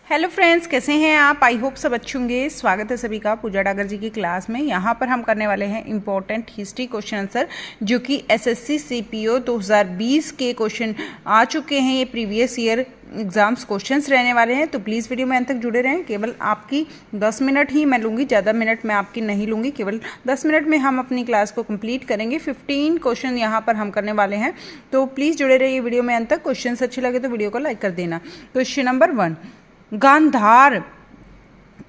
Hello friends, कैसे हैं आप? आई होप सब अच्छे होंगे। स्वागत है सभी का पूजा डागर जी की क्लास में। यहाँ पर हम करने वाले हैं इंपॉर्टेंट हिस्ट्री क्वेश्चन आंसर, जो कि एसएससी सीपीओ 2020 के क्वेश्चन आ चुके हैं। ये प्रीवियस ईयर एग्जाम्स क्वेश्चंस रहने वाले हैं, तो प्लीज़ वीडियो में अंत तक जुड़े रहें। केवल आपकी 10 मिनट ही मैं लूँगी, ज़्यादा मिनट मैं आपकी नहीं लूँगी। केवल 10 मिनट में हम अपनी क्लास को कंप्लीट करेंगे। 15 क्वेश्चन यहाँ पर हम करने वाले हैं, तो प्लीज़ जुड़े रहिए वीडियो में अंत तक। क्वेश्चन अच्छे लगे तो वीडियो को लाइक कर देना। क्वेश्चन नंबर 1, गांधार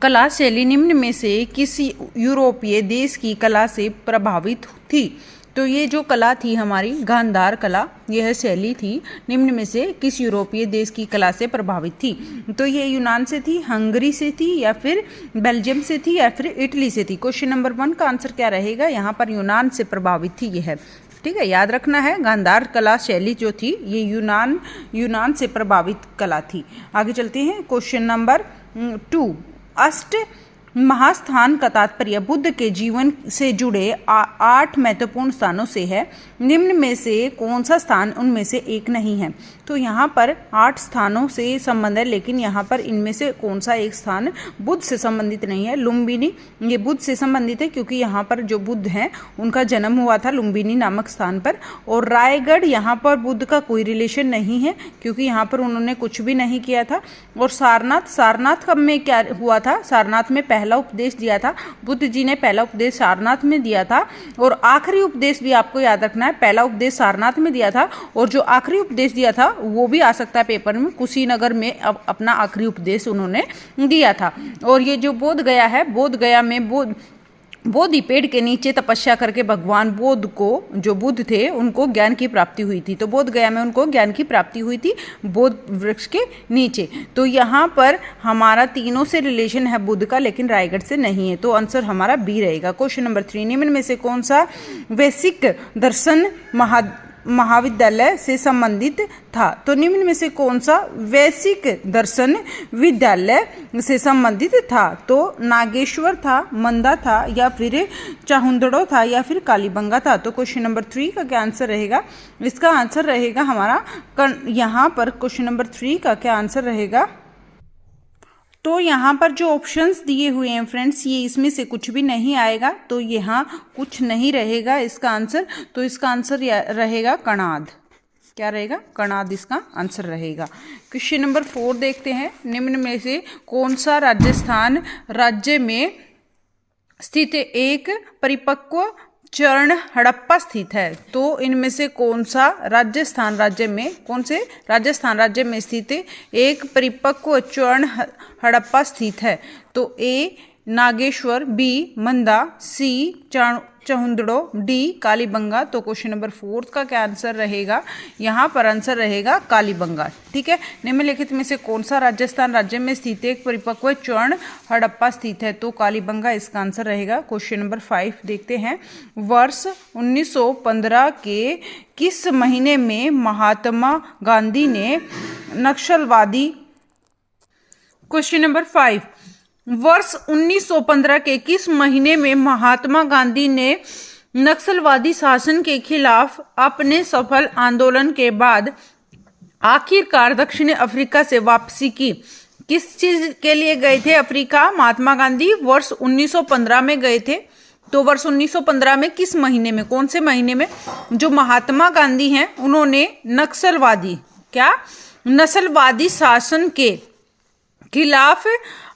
कला शैली निम्न में से किसी यूरोपीय देश की कला से प्रभावित थी? तो ये जो कला थी हमारी गांधार कला, यह शैली थी निम्न में से किस यूरोपीय देश की कला से प्रभावित थी? तो ये यूनान से थी, हंगरी से थी, या फिर बेल्जियम से थी, या फिर इटली से थी। क्वेश्चन नंबर 1 का आंसर क्या रहेगा? यहाँ पर यूनान से प्रभावित थी ये है। ठीक है, याद रखना है। गांधार कला शैली जो थी ये यूनान से प्रभावित कला थी। आगे चलते हैं। क्वेश्चन नंबर 2, अष्ट महास्थान का तात्पर्य बुद्ध के जीवन से जुड़े 8 महत्वपूर्ण स्थानों से है। निम्न में से कौन सा स्थान उनमें से एक नहीं है? तो यहाँ पर 8 स्थानों से संबंध है, लेकिन यहाँ पर इनमें से कौन सा एक स्थान बुद्ध से संबंधित नहीं है? लुम्बिनी, ये बुद्ध से संबंधित है, क्योंकि यहाँ पर जो बुद्ध हैं उनका जन्म हुआ था लुम्बिनी नामक स्थान पर। और रायगढ़, यहाँ पर बुद्ध का कोई रिलेशन नहीं है, क्योंकि यहाँ पर उन्होंने कुछ भी नहीं किया था। और सारनाथ कब में क्या हुआ था? सारनाथ में पहला उपदेश दिया था बुद्ध जी ने, पहला उपदेश सारनाथ में दिया था। और आखिरी उपदेश भी आपको याद रखना है, पहला उपदेश सारनाथ में दिया था, और जो आखिरी उपदेश दिया था वो भी आ सकता है पेपर में, कुशीनगर में अपना आखिरी उपदेश उन्होंने दिया था। और ये जो बोध गया है, बोध गया में बोधि पेड़ के नीचे तपस्या करके भगवान बोध को, जो बुद्ध थे, उनको ज्ञान की प्राप्ति हुई थी। तो बोध गया में उनको ज्ञान की प्राप्ति हुई थी बोध वृक्ष के नीचे। तो यहाँ पर हमारा तीनों से रिलेशन है बुद्ध का, लेकिन रायगढ़ से नहीं है। तो आंसर हमारा बी रहेगा। क्वेश्चन नंबर 3, निम्न में से कौन सा वैश्विक दर्शन महाविद्यालय से संबंधित था? तो निम्न में से कौन सा वैश्विक दर्शन विद्यालय से संबंधित था? तो नागेश्वर था, मंदा था, या फिर चाहुंदड़ो था, या फिर कालीबंगा था? तो क्वेश्चन नंबर 3 का क्या आंसर रहेगा? इसका आंसर रहेगा हमारा यहाँ पर क्वेश्चन नंबर 3 का क्या आंसर रहेगा? तो यहाँ पर जो ऑप्शंस दिए हुए हैं फ्रेंड्स, ये इसमें से कुछ भी नहीं आएगा, तो यहाँ कुछ नहीं रहेगा इसका आंसर। तो इसका आंसर रहेगा कणाद। क्या रहेगा? कणाद इसका आंसर रहेगा। क्वेश्चन नंबर 4 देखते हैं। निम्न में से कौन सा राजस्थान राज्य में स्थित एक परिपक्व चरण हड़प्पा स्थित है? तो इनमें से कौन सा राजस्थान राज्य में स्थित एक परिपक्व चरण हड़प्पा स्थित है? तो ए नागेश्वर, बी मंदा, सी चाहुंदड़ो, डी कालीबंगा। तो क्वेश्चन नंबर 4 का क्या आंसर रहेगा? यहाँ पर आंसर रहेगा कालीबंगा। ठीक है, निम्नलिखित में से कौन सा राजस्थान राज्य में स्थित एक परिपक्व चरण हड़प्पा स्थित है? तो कालीबंगा इसका आंसर रहेगा। क्वेश्चन नंबर 5 देखते हैं। वर्ष 1915 के किस महीने में महात्मा गांधी ने नक्सलवादी क्वेश्चन नंबर 5, वर्ष 1915 के किस महीने में महात्मा गांधी ने नक्सलवादी शासन के खिलाफ अपने सफल आंदोलन के बाद आखिरकार दक्षिण अफ्रीका से वापसी की? किस चीज के लिए गए थे अफ्रीका महात्मा गांधी? वर्ष 1915 में गए थे। तो वर्ष 1915 में किस महीने में, कौन से महीने में जो महात्मा गांधी हैं उन्होंने नस्लवादी शासन के खिलाफ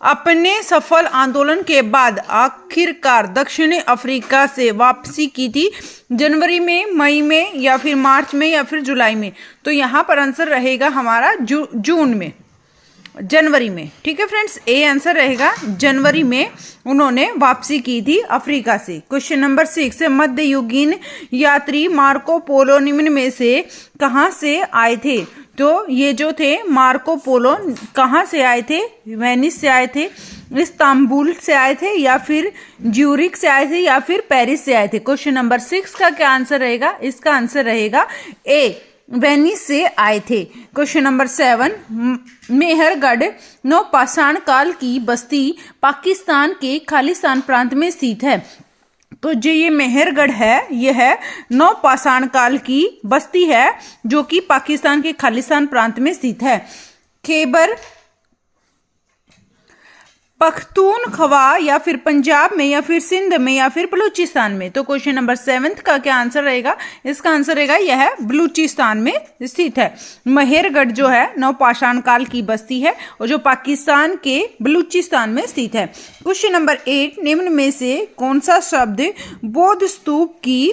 अपने सफल आंदोलन के बाद आखिरकार दक्षिणी अफ्रीका से वापसी की थी? जनवरी में, मई में, या फिर मार्च में, या फिर जुलाई में? तो यहाँ पर आंसर रहेगा हमारा जून में, जनवरी में। ठीक है फ्रेंड्स, ए आंसर रहेगा। जनवरी में उन्होंने वापसी की थी अफ्रीका से। क्वेश्चन नंबर 6, मध्ययुगीन यात्री मार्को पोलो निम्न में से कहाँ से आए थे? तो ये जो थे मार्को पोलो कहाँ से आए थे? वेनिस से आए थे, इस्तांबुल से आए थे, या फिर ज्यूरिक से आए थे, या फिर पेरिस से आए थे? क्वेश्चन नंबर 6 का क्या आंसर रहेगा? इसका आंसर रहेगा ए, वेनिस से आए थे। क्वेश्चन नंबर 7, मेहरगढ़ नवपाषाण काल की बस्ती पाकिस्तान के खालिस्तान प्रांत में स्थित है। तो जो ये मेहरगढ़ है, यह है नवपाषाण काल की बस्ती है, जो कि पाकिस्तान के खालिस्तान प्रांत में स्थित है। खैबर पख्तूनख्वा या फिर पंजाब में या फिर सिंध में या फिर बलूचिस्तान में। तो क्वेश्चन नंबर 7 का क्या आंसर रहेगा? इसका आंसर रहेगा यह बलूचिस्तान में स्थित है। मेहरगढ़ जो है नवपाषाण काल की बस्ती है और जो पाकिस्तान के बलूचिस्तान में स्थित है। क्वेश्चन नंबर 8, निम्न में से कौन सा शब्द बौद्ध स्तूप की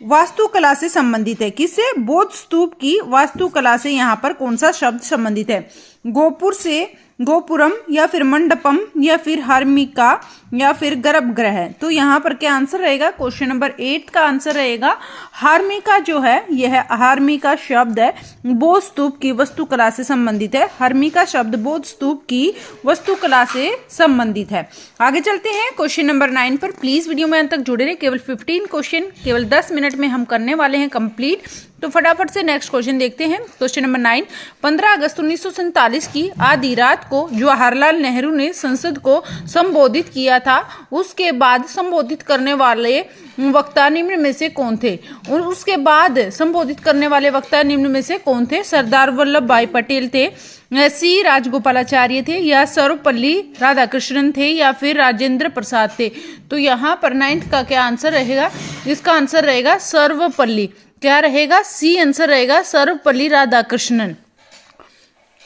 वास्तुकला से संबंधित है? किससे? बौद्ध स्तूप की वास्तुकला से यहाँ पर कौन सा शब्द संबंधित है? गोपुर से, गोपुरम या फिर मंडपम या फिर हर्मिका या फिर गर्भगृह। तो यहाँ पर क्या आंसर रहेगा? क्वेश्चन नंबर 8 का आंसर रहेगा हर्मिका जो है, यह हर्मिका शब्द है बौद्ध स्तूप की वास्तुकला से संबंधित है। हर्मिका शब्द बौद्ध स्तूप की वास्तुकला से संबंधित है। आगे चलते हैं क्वेश्चन नंबर 9 पर। प्लीज वीडियो में अंत तक जुड़े रहे। केवल 15 क्वेश्चन केवल 10 मिनट में हम करने वाले हैं कंप्लीट। तो फटाफट से नेक्स्ट क्वेश्चन देखते हैं। क्वेश्चन नंबर 9, 15 अगस्त 1947 की आधी रात को जवाहरलाल नेहरू ने संसद को संबोधित किया था। उसके बाद संबोधित करने वाले वक्ता निम्न में से कौन थे? और उसके बाद संबोधित करने वाले वक्ता निम्न में से कौन थे? सरदार वल्लभ भाई पटेल थे, सी राजगोपालाचार्य थे या सर्वपल्ली राधाकृष्णन थे या फिर राजेंद्र प्रसाद थे। तो यहाँ पर 9th का क्या आंसर रहेगा? इसका आंसर रहेगा सर्वपल्ली। क्या रहेगा? सी आंसर रहेगा सर्वपल्ली राधाकृष्णन।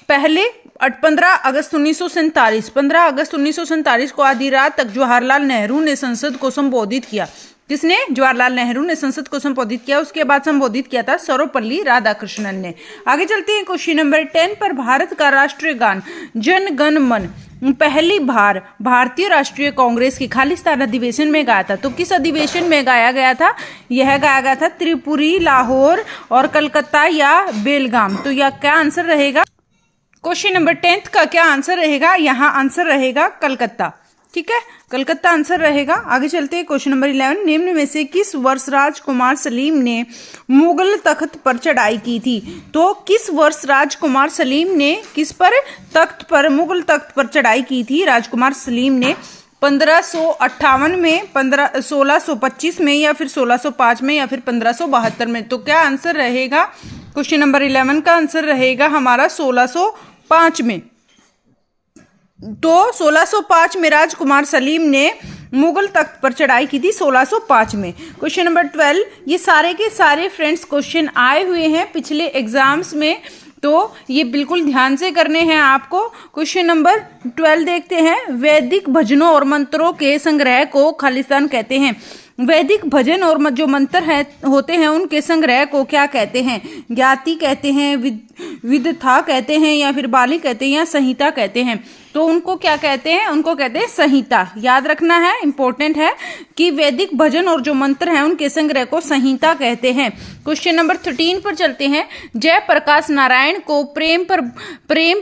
पहले 15 अगस्त 1947 को आधी रात तक जवाहरलाल नेहरू ने संसद को संबोधित किया। किसने? जवाहरलाल नेहरू ने संसद को संबोधित किया। उसके बाद संबोधित किया था सर्वपल्ली राधाकृष्णन ने। आगे चलते हैं क्वेश्चन नंबर 10 पर। भारत का राष्ट्रीय गान जन गण मन पहली बार भारतीय राष्ट्रीय कांग्रेस के खालिस्तान अधिवेशन में गाया था। तो किस अधिवेशन में गाया गया था? यह गाया गया था त्रिपुरी, लाहौर और कलकत्ता या बेलगाम। तो यह क्या आंसर रहेगा? क्वेश्चन नंबर 10 का क्या आंसर रहेगा? यहाँ आंसर रहेगा कलकत्ता। ठीक है, कलकत्ता आंसर रहेगा। आगे चलते हैं क्वेश्चन नंबर 11, निम्न में से किस वर्ष राजकुमार सलीम ने मुगल तख्त पर चढ़ाई की थी? तो किस वर्ष राजकुमार सलीम ने किस पर तख्त पर, मुगल तख्त पर चढ़ाई की थी? राजकुमार सलीम ने 1558 में, 1625 में या फिर 1605 में या फिर 1572 में। तो क्या आंसर रहेगा? क्वेश्चन नंबर 11 का आंसर रहेगा हमारा 1605 में। तो 1605 में राजकुमार सलीम ने मुगल तख्त पर चढ़ाई की थी 1605 में। क्वेश्चन नंबर 12, ये सारे के सारे फ्रेंड्स क्वेश्चन आए हुए हैं पिछले एग्जाम्स में, तो ये बिल्कुल ध्यान से करने हैं आपको। क्वेश्चन नंबर 12 देखते हैं। वैदिक भजनों और मंत्रों के संग्रह को खालिस्तान कहते हैं। वैदिक भजन और जो मंत्र होते हैं उनके संग्रह को क्या कहते हैं? ज्ञाति कहते हैं, विदथा कहते हैं या फिर बाली कहते हैं या संहिता कहते हैं। तो उनको क्या कहते हैं? उनको कहते हैं संहिता। याद रखना है, इंपॉर्टेंट है कि वैदिक भजन और जो मंत्र हैं उनके संग्रह को संहिता कहते हैं। क्वेश्चन नंबर 13 पर चलते हैं। जयप्रकाश नारायण को प्रेम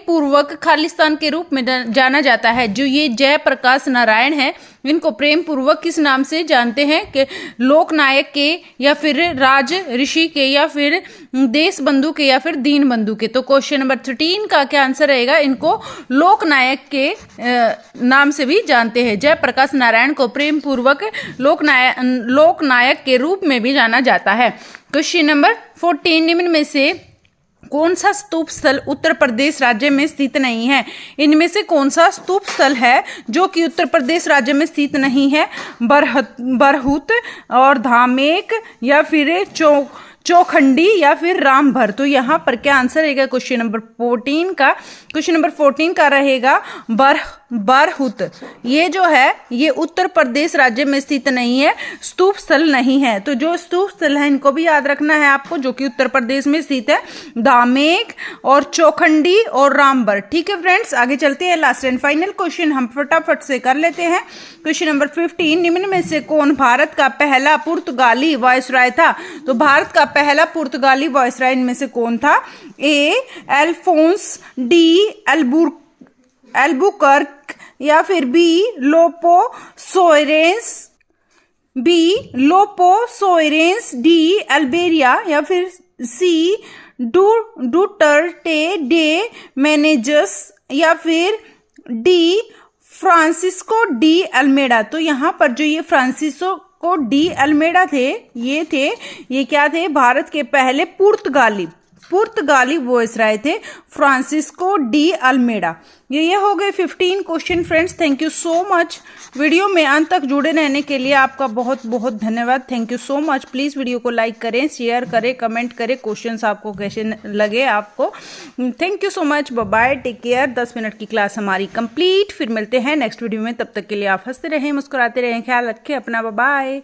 पूर्वक खालिस्तान के रूप में जाना जाता है। जो ये जयप्रकाश नारायण है इनको प्रेम पूर्वक किस नाम से जानते हैं? कि लोकनायक के या फिर राज ऋषि के या फिर देश बंधु के या फिर दीन बंधु के। तो क्वेश्चन नंबर 13 का क्या आंसर रहेगा? इनको लोकनायक के नाम से भी जानते हैं। जयप्रकाश नारायण को प्रेम पूर्वक लोकनायक के रूप में भी जाना जाता है। क्वेश्चन नंबर 14, निम्न में से कौन सा स्तूप स्थल उत्तर प्रदेश राज्य में स्थित नहीं है? इनमें से कौन सा स्तूप स्थल है जो कि उत्तर प्रदेश राज्य में स्थित नहीं है? बरहुत और धामेक या फिर चौखंडी या फिर रामभर। तो यहाँ पर क्या आंसर रहेगा क्वेश्चन नंबर 14 का? क्वेश्चन नंबर 14 का रहेगा बरहुत। ये जो है ये उत्तर प्रदेश राज्य में स्थित नहीं है, स्तूप स्थल नहीं है। तो जो स्तूप स्थल है इनको भी याद रखना है आपको, जो कि उत्तर प्रदेश में स्थित है, धामेक और चौखंडी और रामभर। ठीक है फ्रेंड्स, आगे चलते हैं। लास्ट एंड फाइनल क्वेश्चन हम फटाफट से कर लेते हैं। क्वेश्चन नंबर 15, निम्न में से कौन भारत का पहला पुर्तगाली वायसराय था? तो भारत का पहला पुर्तगाली वायसराय इनमें से कौन था? ए अल्फोंस डी एल्बुकर्क या फिर बी लोपो सोयरेंस, डी अल्बेरिया या फिर सी डूटर्टे डे मैनेजस या फिर डी फ्रांसिस्को डी अल्मेडा। तो यहाँ पर जो ये फ्रांसिस्को डी अल्मेडा थे, ये क्या थे? भारत के पहले पुर्तगाली पुर्तगाली वॉइसराय थे फ्रांसिस्को डी अल्मेडा। ये हो गए 15 question friends. Thank you so much. Video में अंत तक जुड़े रहने के लिए आपका बहुत बहुत धन्यवाद। Thank you so much. Please video को लाइक करें, शेयर करें, कमेंट करें, क्वेश्चंस आपको कैसे लगे आपको। Thank you so much. Bye, take care. 10 minute की क्लास हमारी कंप्लीट। फिर मिलते हैं नेक्स्ट वीडियो में। तब तक के लिए आप हंसते रहें, मुस्कुराते रहें, ख्याल रखें अपना। बाय।